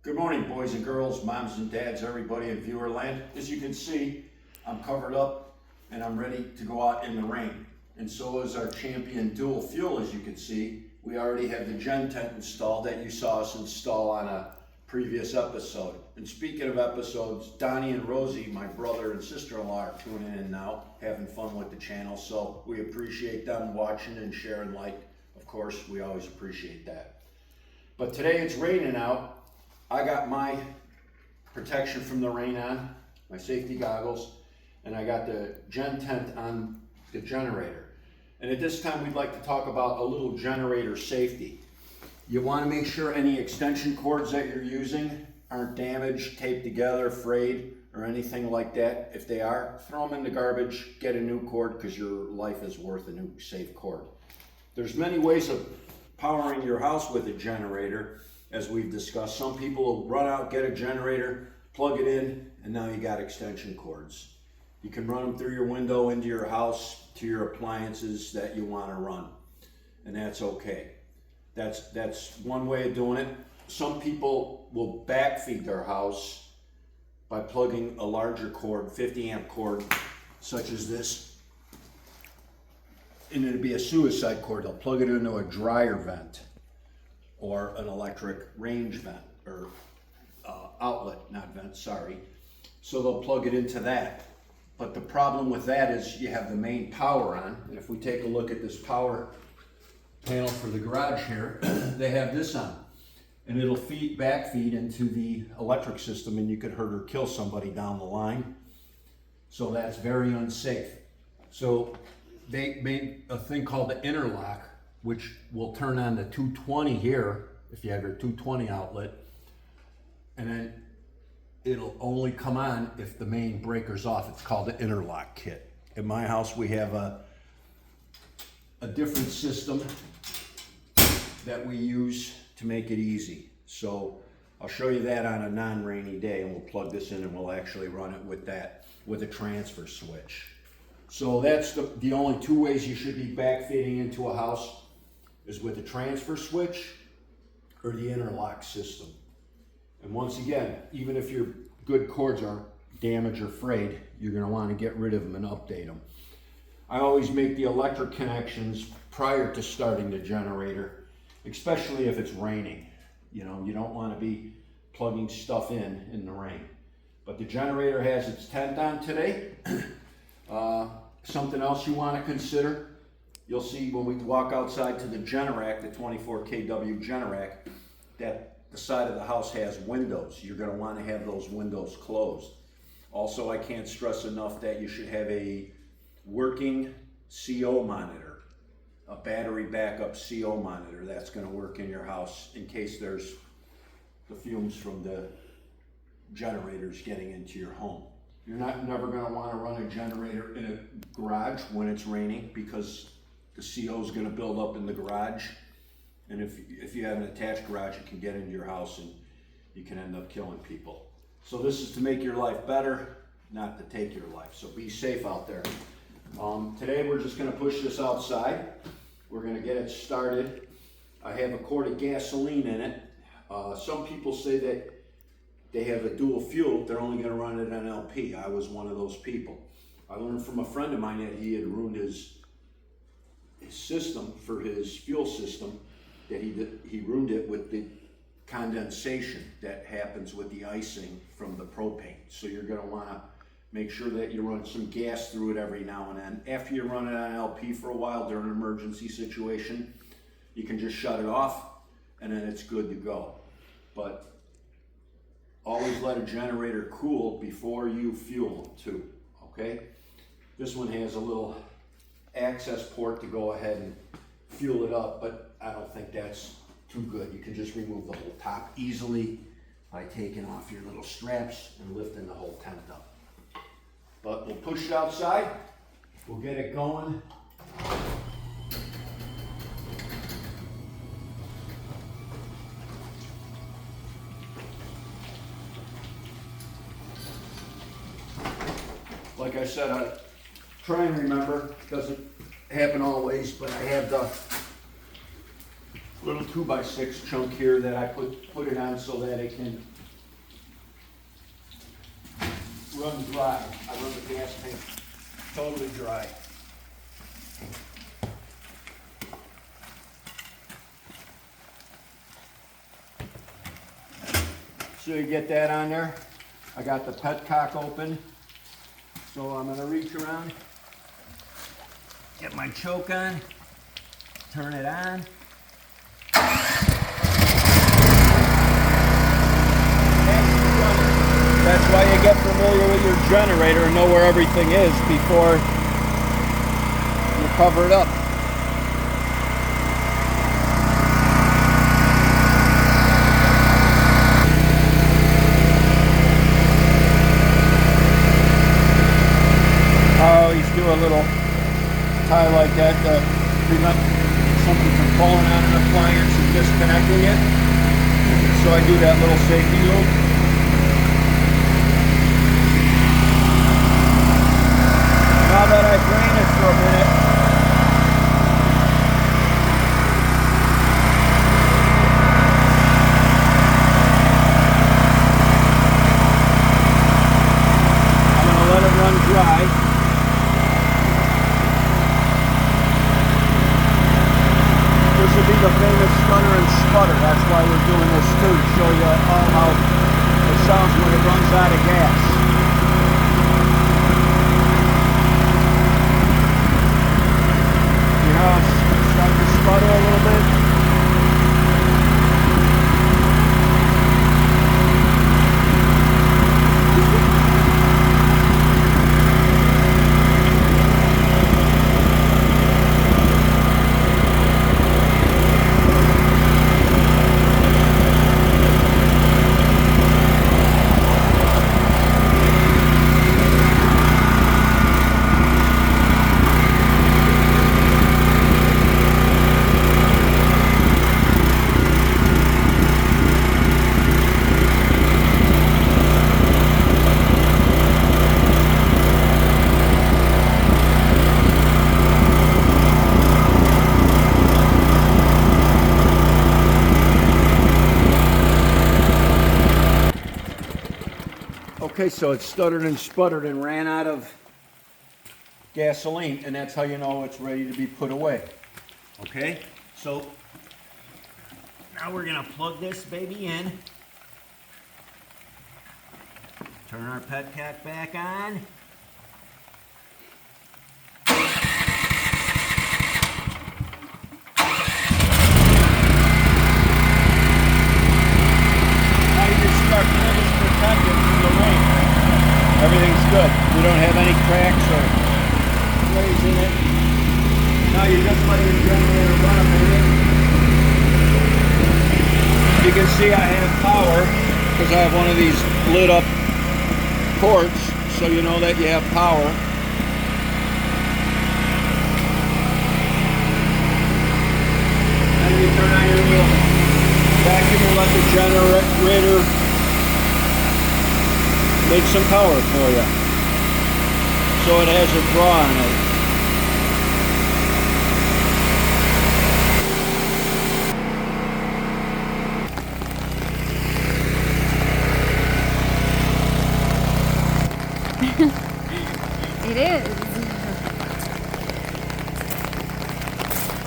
Good morning, boys and girls, moms and dads, everybody in viewer land. As you can see, I'm covered up and I'm ready to go out in the rain. And so is our Champion dual fuel. As you can see, we already have the Gen tent installed that you saw us install on a previous episode. And speaking of episodes, Donnie and Rosie, my brother and sister-in-law, are tuning in now, having fun with the channel. So we appreciate them watching and sharing, like, of course, we always appreciate that. But today it's raining out. I got my protection from the rain on, my safety goggles, and I got the Gen tent on the generator. And at this time, we'd like to talk about a little generator safety. You want to make sure any extension cords that you're using aren't damaged, taped together, frayed, or anything like that. If they are, throw them in the garbage, get a new cord, because your life is worth a new safe cord. There's many ways of powering your house with a generator. As we've discussed, some people will run out, get a generator, plug it in, and now you got extension cords. You can run them through your window into your house to your appliances that you want to run, and that's okay. That's one way of doing it. Some people will backfeed their house by plugging a larger cord, 50 amp cord, such as this, and it'd be a suicide cord. They'll plug it into a dryer vent or an electric range vent, or outlet, not vent, sorry. So they'll plug it into that. But the problem with that is you have the main power on. And if we take a look at this power panel for the garage here, they have this on. And it'll backfeed into the electric system, and you could hurt or kill somebody down the line. So that's very unsafe. So they made a thing called the interlock, which will turn on the 220 here, if you have your 220 outlet, and then it'll only come on if the main breaker's off. It's called the interlock kit. In my house, we have a different system that we use to make it easy. So I'll show you that on a non-rainy day, and we'll plug this in and we'll actually run it with that, with a transfer switch. So that's the only two ways you should be backfeeding into a house, is with the transfer switch or the interlock system. And once again, even if your good cords are damaged or frayed, you're going to want to get rid of them and update them. I always make the electric connections prior to starting the generator, especially if it's raining. You know, you don't want to be plugging stuff in the rain. But the generator has its tent on today. Something else you want to consider, you'll see when we walk outside to the Generac, the 24 kW Generac, that the side of the house has windows. You're going to want to have those windows closed. Also, I can't stress enough that you should have a working CO monitor, a battery backup CO monitor that's going to work in your house in case there's the fumes from the generators getting into your home. You're never going to want to run a generator in a garage when it's raining, because the CO is going to build up in the garage, and if you have an attached garage, it can get into your house and you can end up killing people. So this is to make your life better, not to take your life. So be safe out there. Today we're just going to push this outside. We're going to get it started. I have a quart of gasoline in it. Some people say that they have a dual fuel, they're only going to run it on LP. I was one of those people. I learned from a friend of mine that he had ruined his system for his fuel system, that he ruined it with the condensation that happens with the icing from the propane. So you're going to want to make sure that you run some gas through it every now and then. After you run it on LP for a while during an emergency situation, you can just shut it off and then it's good to go. But always let a generator cool before you fuel them too, okay? This one has a little access port to go ahead and fuel it up, but I don't think that's too good. You can just remove the whole top easily by taking off your little straps and lifting the whole tent up. But we'll push it outside, we'll get it going. Like I said, I try and remember, it doesn't happen always, but I have the little 2x6 chunk here that I put it on so that it can run dry. I run the gas tank totally dry. So you get that on there. I got the petcock open. So I'm gonna reach around, get my choke on, turn it on. That's why you get familiar with your generator and know where everything is before you cover it up. I always do a little tie like that to prevent something from falling on an appliance and disconnecting it. So I do that little safety loop. Now that I've ran it for a minute, I'm going to let it run dry. This would be the famous stutter and sputter. That's why we're doing this too, to show you how it sounds when it runs out of gas. Starting to sputter a little bit. Okay, so it stuttered and sputtered and ran out of gasoline, and that's how you know it's ready to be put away. Okay, so now we're gonna plug this baby in. Turn our petcock back on. Everything's good. We don't have any cracks or flares in it. Now you just let your generator run a minute. You can see I have power because I have one of these lit up ports, so you know that you have power. Then you turn on your little vacuum and let the generator make some power for you, so it has a draw on it. It is.